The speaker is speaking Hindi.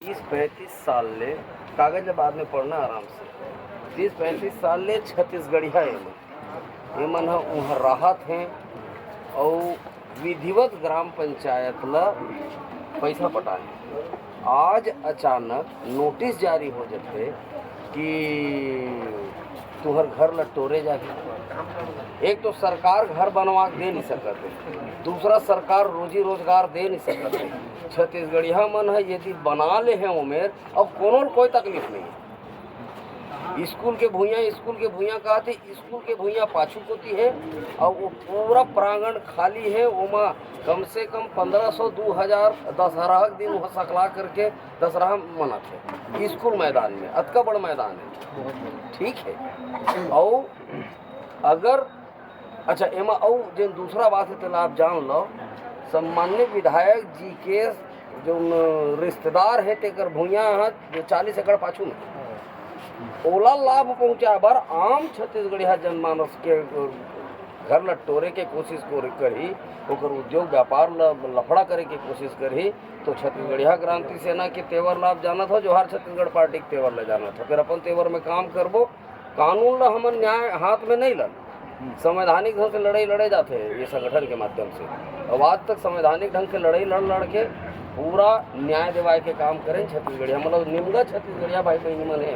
30-35 साल ले कागज ले बाद में पढ़ना आराम से 30-35 साल ले छत्तीसगढ़िया एमन ह उहाँ राहत हैं और विधिवत ग्राम पंचायत ला पैसा पटाए। आज अचानक नोटिस जारी हो जाते कि तुहर घर ला टोरे जाही। एक तो सरकार घर बनवा दे नहीं सकते, दूसरा सरकार रोजी रोजगार दे नहीं सकते। छत्तीसगढ़िया मन है यदि बना ले हैं उमेर अब कोई तकलीफ नहीं है। स्कूल के भूइयाँ कहते स्कूल के भूइयाँ पाछू होती है और वो पूरा प्रांगण खाली है। उमा कम से कम 1500-2000 दशहरा के दिन वहाँ सकला करके दशहरा मनाते स्कूल मैदान में, अतका बड़ा मैदान है, ठीक है। और अगर अच्छा एमा और जो दूसरा बात है तो आप जान लो, सम्मान्य विधायक जी के जो रिश्तेदार है तेकर भूइयाँ है जो 40 एकड़ पाछू में ओला लाभ पहुँचा बर आम छत्तीसगढ़िया जनमानस के घर ल टोरे के कोशिश करी, ओकर उद्योग व्यापार लफड़ा करे के कोशिश करी तो छत्तीसगढ़िया क्रांति सेना के तेवर लाभ जाना था, जोहार छत्तीसगढ़ पार्टी के तेवर ले जाना था। फिर अपन तेवर में काम करबो, कानून ला हमन न्याय हाथ में नहीं लन, संवैधानिक ढंग से लड़ाई लड़े जाते हैं ये संगठन के माध्यम से। अब आज तक संवैधानिक ढंग से लड़ाई लड़ के पूरा न्याय दिवाए के काम करें छत्तीसगढ़िया, मतलब निमगा छत्तीसगढ़िया भाई बहनी मन है।